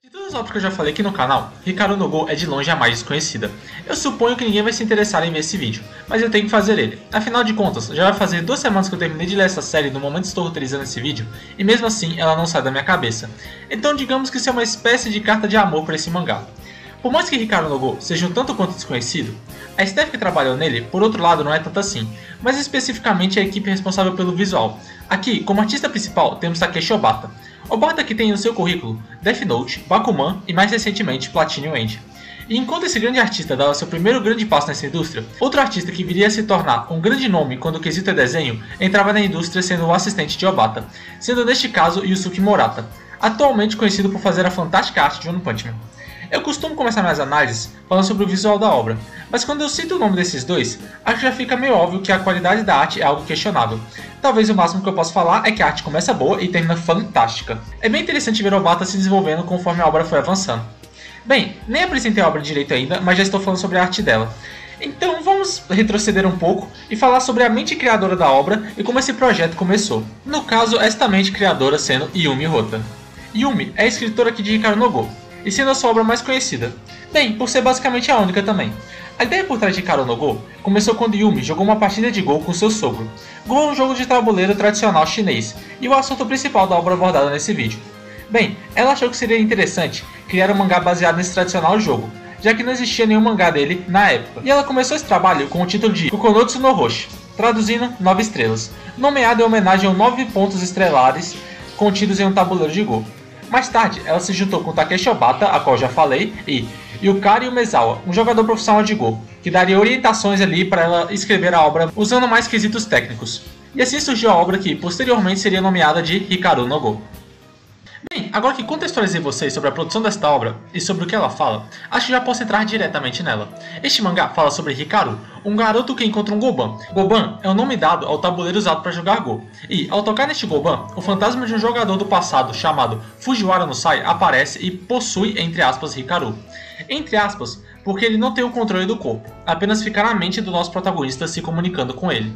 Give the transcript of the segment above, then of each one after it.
De todas as obras que eu já falei aqui no canal, Hikaru no Go é de longe a mais desconhecida. Eu suponho que ninguém vai se interessar em ver esse vídeo, mas eu tenho que fazer ele. Afinal de contas, já vai fazer 2 semanas que eu terminei de ler essa série no momento que estou roteirizando esse vídeo, e mesmo assim ela não sai da minha cabeça. Então digamos que isso é uma espécie de carta de amor para esse mangá. Por mais que Hikaru no Go seja um tanto quanto desconhecido, a staff que trabalhou nele, por outro lado, não é tanto assim, mas especificamente a equipe responsável pelo visual. Aqui, como artista principal, temos Takeshi Obata. Obata que tem no seu currículo Death Note, Bakuman e mais recentemente Platinum End. E enquanto esse grande artista dava seu primeiro grande passo nessa indústria, outro artista que viria a se tornar um grande nome quando o quesito é desenho, entrava na indústria sendo o assistente de Obata, sendo neste caso Yusuke Murata, atualmente conhecido por fazer a fantástica arte de One Punch Man. Eu costumo começar minhas análises falando sobre o visual da obra, mas quando eu cito o nome desses dois, acho que já fica meio óbvio que a qualidade da arte é algo questionável. Talvez o máximo que eu possa falar é que a arte começa boa e termina fantástica. É bem interessante ver Obata se desenvolvendo conforme a obra foi avançando. Bem, nem apresentei a obra direito ainda, mas já estou falando sobre a arte dela. Então vamos retroceder um pouco e falar sobre a mente criadora da obra e como esse projeto começou. No caso, esta mente criadora sendo Yumi Hotta. Yumi é a escritora aqui de Hikaru no Go, e sendo a sua obra mais conhecida. Bem, por ser basicamente a única também. A ideia por trás de Hikaru no Go começou quando Yumi jogou uma partida de Go com seu sogro. Go é um jogo de tabuleiro tradicional chinês, e o assunto principal da obra abordada nesse vídeo. Bem, ela achou que seria interessante criar um mangá baseado nesse tradicional jogo, já que não existia nenhum mangá dele na época. E ela começou esse trabalho com o título de Kukonotsu no Roshi, traduzindo 9 estrelas, nomeado em homenagem aos 9 pontos estrelares contidos em um tabuleiro de Go. Mais tarde, ela se juntou com Takeshi Obata, a qual já falei, e Yukari Umezawa, um jogador profissional de Go, que daria orientações ali para ela escrever a obra usando mais quesitos técnicos. E assim surgiu a obra que posteriormente seria nomeada de Hikaru no Go. Bem, agora que contextualizei vocês sobre a produção desta obra e sobre o que ela fala, acho que já posso entrar diretamente nela. Este mangá fala sobre Hikaru, um garoto que encontra um Goban. Goban é o nome dado ao tabuleiro usado para jogar Go. E, ao tocar neste Goban, o fantasma de um jogador do passado chamado Fujiwara no Sai aparece e possui, entre aspas, Hikaru. Entre aspas, porque ele não tem o controle do corpo, apenas fica na mente do nosso protagonista se comunicando com ele.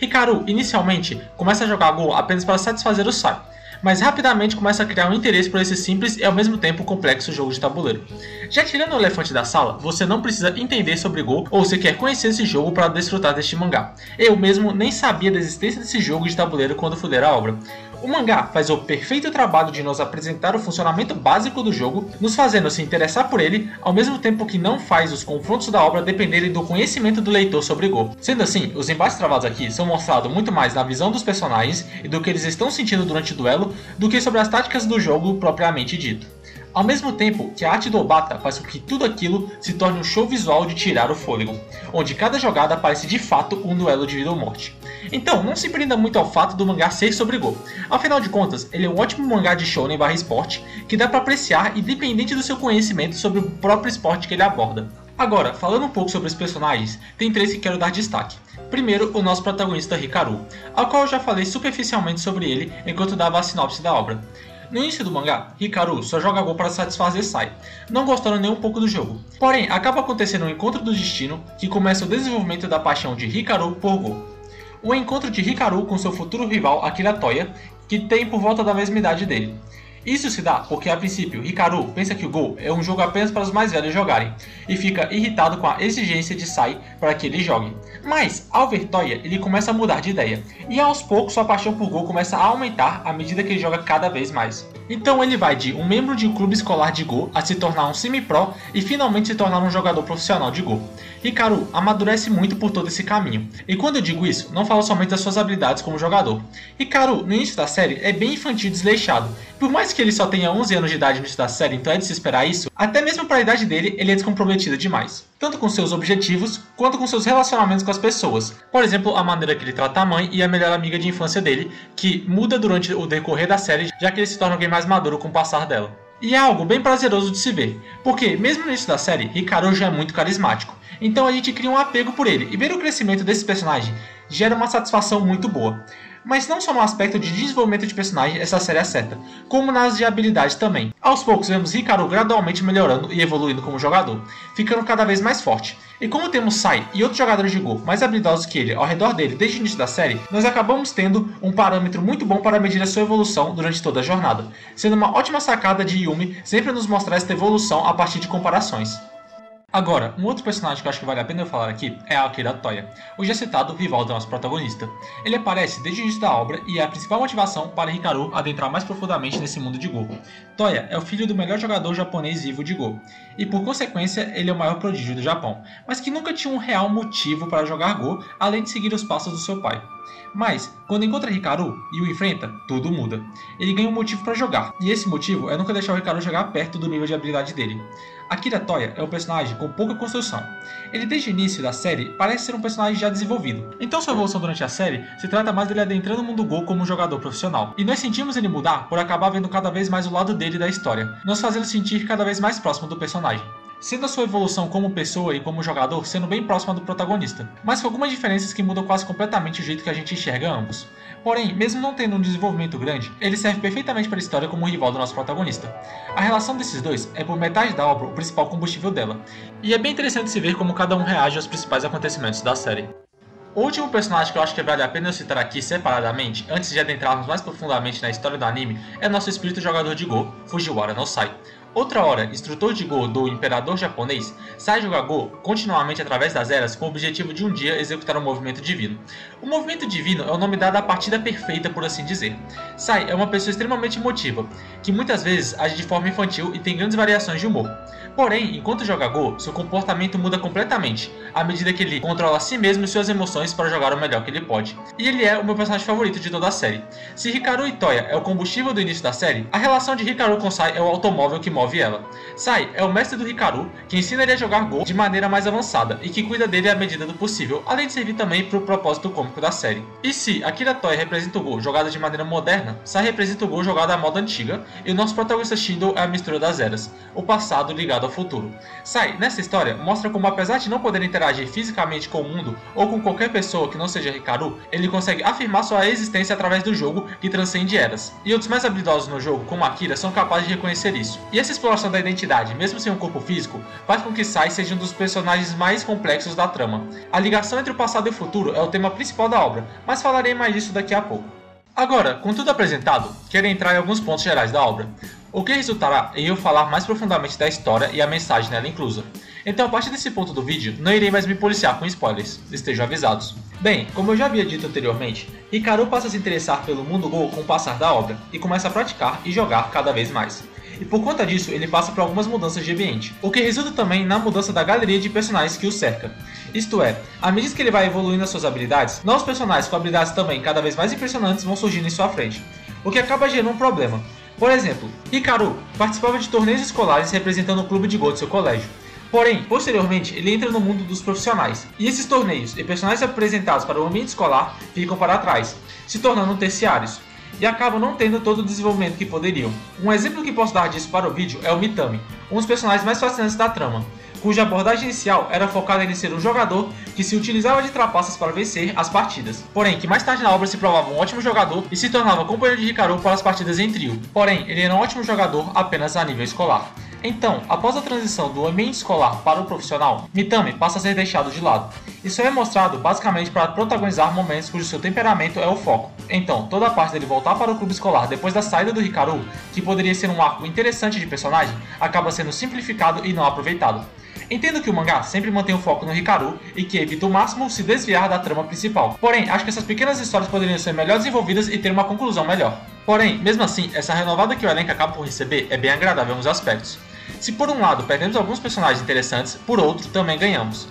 Hikaru, inicialmente, começa a jogar Go apenas para satisfazer o Sai, mas rapidamente começa a criar um interesse por esse simples e ao mesmo tempo complexo jogo de tabuleiro. Já tirando o elefante da sala, você não precisa entender sobre Go ou sequer conhecer esse jogo para desfrutar deste mangá. Eu mesmo nem sabia da existência desse jogo de tabuleiro quando fui ler a obra. O mangá faz o perfeito trabalho de nos apresentar o funcionamento básico do jogo, nos fazendo se interessar por ele, ao mesmo tempo que não faz os confrontos da obra dependerem do conhecimento do leitor sobre Go. Sendo assim, os embates travados aqui são mostrados muito mais na visão dos personagens e do que eles estão sentindo durante o duelo, do que sobre as táticas do jogo propriamente dito. Ao mesmo tempo que a arte do Obata faz com que tudo aquilo se torne um show visual de tirar o fôlego, onde cada jogada parece de fato um duelo de vida ou morte. Então, não se prenda muito ao fato do mangá ser sobre Go. Afinal de contas, ele é um ótimo mangá de shounen / esporte que dá para apreciar independente do seu conhecimento sobre o próprio esporte que ele aborda. Agora, falando um pouco sobre os personagens, tem 3 que quero dar destaque. Primeiro, o nosso protagonista Hikaru, ao qual eu já falei superficialmente sobre ele enquanto dava a sinopse da obra. No início do mangá, Hikaru só joga Go para satisfazer Sai, não gostando nem um pouco do jogo. Porém, acaba acontecendo um encontro do destino que começa o desenvolvimento da paixão de Hikaru por Go. O encontro de Hikaru com seu futuro rival Akira Toya, que tem por volta da mesma idade dele. Isso se dá porque, a princípio, Hikaru pensa que o Go é um jogo apenas para os mais velhos jogarem, e fica irritado com a exigência de Sai para que ele jogue. Mas, ao ver Toya, ele começa a mudar de ideia, e aos poucos sua paixão por Go começa a aumentar à medida que ele joga cada vez mais. Então ele vai de um membro de um clube escolar de Go a se tornar um semi-pro e finalmente se tornar um jogador profissional de Go. Hikaru amadurece muito por todo esse caminho, e quando eu digo isso, não falo somente das suas habilidades como jogador. Hikaru, no início da série, é bem infantil e desleixado. Por mais que ele só tenha 11 anos de idade no início da série, então é de se esperar isso, até mesmo para a idade dele, ele é descomprometido demais. Tanto com seus objetivos, quanto com seus relacionamentos com as pessoas. Por exemplo, a maneira que ele trata a mãe e a melhor amiga de infância dele, que muda durante o decorrer da série, já que ele se torna alguém mais maduro com o passar dela. E é algo bem prazeroso de se ver, porque mesmo no início da série, Hikaru já é muito carismático. Então a gente cria um apego por ele, e ver o crescimento desse personagem gera uma satisfação muito boa. Mas não só no aspecto de desenvolvimento de personagem essa série acerta, como nas de habilidade também. Aos poucos vemos Hikaru gradualmente melhorando e evoluindo como jogador, ficando cada vez mais forte. E como temos Sai e outros jogadores de Go mais habilidosos que ele ao redor dele desde o início da série, nós acabamos tendo um parâmetro muito bom para medir a sua evolução durante toda a jornada, sendo uma ótima sacada de Yumi sempre nos mostrar esta evolução a partir de comparações. Agora, um outro personagem que eu acho que vale a pena eu falar aqui é a Akira Toya, o já citado rival do nosso protagonista. Ele aparece desde o início da obra e é a principal motivação para Hikaru adentrar mais profundamente nesse mundo de Go. Toya é o filho do melhor jogador japonês vivo de Go, e por consequência ele é o maior prodígio do Japão, mas que nunca tinha um real motivo para jogar Go, além de seguir os passos do seu pai. Mas, quando encontra Hikaru e o enfrenta, tudo muda. Ele ganha um motivo para jogar, e esse motivo é nunca deixar o Hikaru jogar perto do nível de habilidade dele. Akira Toya é um personagem com pouca construção. Ele desde o início da série parece ser um personagem já desenvolvido. Então sua evolução durante a série se trata mais dele adentrando o mundo Go como um jogador profissional. E nós sentimos ele mudar por acabar vendo cada vez mais o lado dele da história, nos fazendo sentir cada vez mais próximo do personagem, sendo a sua evolução como pessoa e como jogador sendo bem próxima do protagonista, mas com algumas diferenças que mudam quase completamente o jeito que a gente enxerga ambos. Porém, mesmo não tendo um desenvolvimento grande, ele serve perfeitamente para a história como um rival do nosso protagonista. A relação desses dois é por metade da obra o principal combustível dela, e é bem interessante se ver como cada um reage aos principais acontecimentos da série. O último personagem que eu acho que vale a pena eu citar aqui separadamente, antes de adentrarmos mais profundamente na história do anime, é nosso espírito jogador de Go, Fujiwara no Sai. Outra hora, instrutor de Go do Imperador Japonês, Sai joga Go continuamente através das eras com o objetivo de um dia executar um movimento divino. O movimento divino é o nome dado à partida perfeita, por assim dizer. Sai é uma pessoa extremamente emotiva, que muitas vezes age de forma infantil e tem grandes variações de humor. Porém, enquanto joga Go, seu comportamento muda completamente, à medida que ele controla a si mesmo e suas emoções para jogar o melhor que ele pode. E ele é o meu personagem favorito de toda a série. Se Hikaru e Toya é o combustível do início da série, a relação de Hikaru com Sai é o automóvel que move ela. Sai é o mestre do Hikaru, que ensina ele a jogar Go de maneira mais avançada e que cuida dele à medida do possível, além de servir também para o propósito cômico da série. E se Akira Toya representa o Go jogado de maneira moderna, Sai representa o Go jogado à moda antiga, e o nosso protagonista Shindo é a mistura das eras, o passado ligado ao futuro. Sai, nessa história, mostra como apesar de não poder interagir fisicamente com o mundo ou com qualquer pessoa que não seja Hikaru, ele consegue afirmar sua existência através do jogo que transcende eras. E outros mais habilidosos no jogo, como Akira, são capazes de reconhecer isso. E essa exploração da identidade, mesmo sem um corpo físico, faz com que Sai seja um dos personagens mais complexos da trama. A ligação entre o passado e o futuro é o tema principal da obra, mas falarei mais disso daqui a pouco. Agora, com tudo apresentado, quero entrar em alguns pontos gerais da obra, o que resultará em eu falar mais profundamente da história e a mensagem nela inclusa. Então, a partir desse ponto do vídeo, não irei mais me policiar com spoilers, estejam avisados. Bem, como eu já havia dito anteriormente, Hikaru passa a se interessar pelo mundo Go com o passar da obra, e começa a praticar e jogar cada vez mais. E por conta disso, ele passa por algumas mudanças de ambiente, o que resulta também na mudança da galeria de personagens que o cerca. Isto é, à medida que ele vai evoluindo as suas habilidades, novos personagens com habilidades também cada vez mais impressionantes vão surgindo em sua frente, o que acaba gerando um problema. Por exemplo, Hikaru participava de torneios escolares representando o clube de Go de seu colégio. Porém, posteriormente, ele entra no mundo dos profissionais, e esses torneios e personagens apresentados para o ambiente escolar ficam para trás, se tornando terciários, e acabam não tendo todo o desenvolvimento que poderiam. Um exemplo que posso dar disso para o vídeo é o Mitami, um dos personagens mais fascinantes da trama, cuja abordagem inicial era focada em ser um jogador que se utilizava de trapaças para vencer as partidas, porém que mais tarde na obra se provava um ótimo jogador e se tornava companheiro de Hikaru para as partidas em trio, porém ele era um ótimo jogador apenas a nível escolar. Então, após a transição do ambiente escolar para o profissional, Mitami passa a ser deixado de lado. Isso é mostrado basicamente para protagonizar momentos cujo seu temperamento é o foco. Então, toda a parte dele voltar para o clube escolar depois da saída do Hikaru, que poderia ser um arco interessante de personagem, acaba sendo simplificado e não aproveitado. Entendo que o mangá sempre mantém o foco no Hikaru e que evita o máximo se desviar da trama principal. Porém, acho que essas pequenas histórias poderiam ser melhor desenvolvidas e ter uma conclusão melhor. Porém, mesmo assim, essa renovada que o elenco acaba por receber é bem agradável em alguns aspectos. Se por um lado perdemos alguns personagens interessantes, por outro também ganhamos.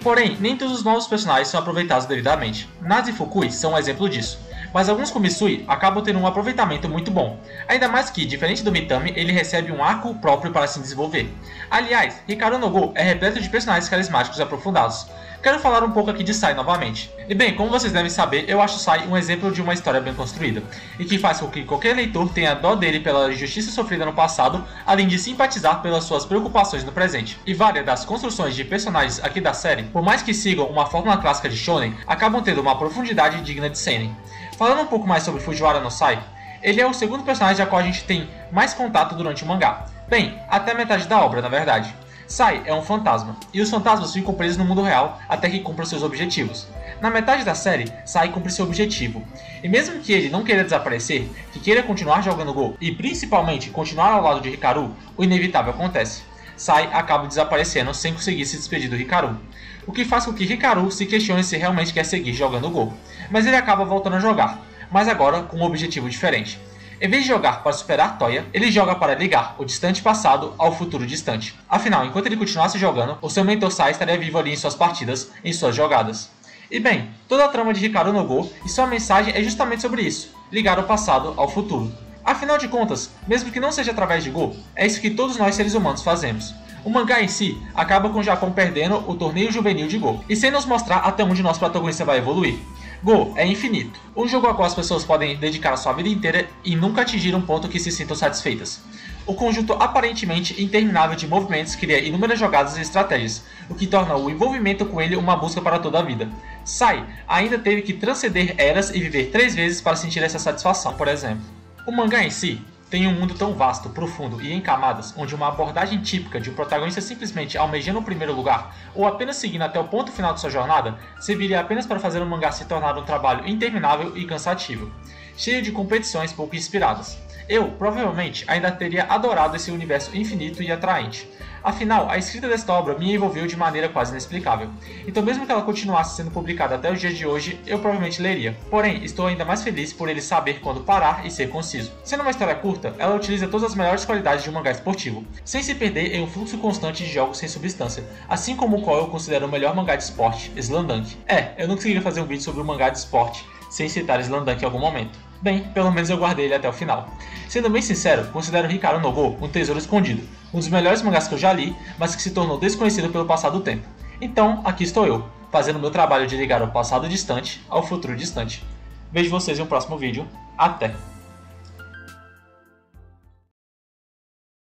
Porém, nem todos os novos personagens são aproveitados devidamente. Nazi e Fukui são um exemplo disso, mas alguns como Misui acabam tendo um aproveitamento muito bom, ainda mais que, diferente do Mitami, ele recebe um arco próprio para se desenvolver. Aliás, Hikaru no Go é repleto de personagens carismáticos e aprofundados. Quero falar um pouco aqui de Sai novamente. E bem, como vocês devem saber, eu acho Sai um exemplo de uma história bem construída, e que faz com que qualquer leitor tenha dó dele pela injustiça sofrida no passado, além de simpatizar pelas suas preocupações no presente. E várias das construções de personagens aqui da série, por mais que sigam uma fórmula clássica de shonen, acabam tendo uma profundidade digna de seinen. Falando um pouco mais sobre Fujiwara no Sai, ele é o segundo personagem a qual a gente tem mais contato durante o mangá. Bem, até metade da obra, na verdade. Sai é um fantasma, e os fantasmas ficam presos no mundo real até que cumpram seus objetivos. Na metade da série, Sai cumpre seu objetivo, e mesmo que ele não queira desaparecer, que queira continuar jogando Go e principalmente continuar ao lado de Hikaru, o inevitável acontece. Sai acaba desaparecendo sem conseguir se despedir do Hikaru, o que faz com que Hikaru se questione se realmente quer seguir jogando Go, mas ele acaba voltando a jogar, mas agora com um objetivo diferente. Em vez de jogar para superar Toya, ele joga para ligar o distante passado ao futuro distante. Afinal, enquanto ele continuasse jogando, o seu mentor Sai estaria vivo ali em suas partidas, em suas jogadas. E bem, toda a trama de Hikaru no Go e sua mensagem é justamente sobre isso, ligar o passado ao futuro. Afinal de contas, mesmo que não seja através de Go, é isso que todos nós seres humanos fazemos. O mangá em si acaba com o Japão perdendo o torneio juvenil de Go, e sem nos mostrar até onde nosso protagonista vai evoluir. Go é infinito, um jogo ao qual as pessoas podem dedicar a sua vida inteira e nunca atingir um ponto que se sintam satisfeitas. O conjunto aparentemente interminável de movimentos cria inúmeras jogadas e estratégias, o que torna o envolvimento com ele uma busca para toda a vida. Sai ainda teve que transcender eras e viver 3 vezes para sentir essa satisfação, por exemplo. O mangá em si tem um mundo tão vasto, profundo e em camadas, onde uma abordagem típica de um protagonista simplesmente almejando o primeiro lugar, ou apenas seguindo até o ponto final de sua jornada, serviria apenas para fazer o mangá se tornar um trabalho interminável e cansativo, cheio de competições pouco inspiradas. Eu, provavelmente, ainda teria adorado esse universo infinito e atraente. Afinal, a escrita desta obra me envolveu de maneira quase inexplicável. Então mesmo que ela continuasse sendo publicada até os dias de hoje, eu provavelmente leria. Porém, estou ainda mais feliz por ele saber quando parar e ser conciso. Sendo uma história curta, ela utiliza todas as melhores qualidades de um mangá esportivo, sem se perder em um fluxo constante de jogos sem substância, assim como o qual eu considero o melhor mangá de esporte, Slamdunk. Eu não conseguiria fazer um vídeo sobre um mangá de esporte sem citar Slamdunk em algum momento. Bem, pelo menos eu guardei ele até o final. Sendo bem sincero, considero Hikaru no Go um tesouro escondido, um dos melhores mangás que eu já li, mas que se tornou desconhecido pelo passar do tempo. Então, aqui estou eu, fazendo meu trabalho de ligar o passado distante ao futuro distante. Vejo vocês em um próximo vídeo. Até!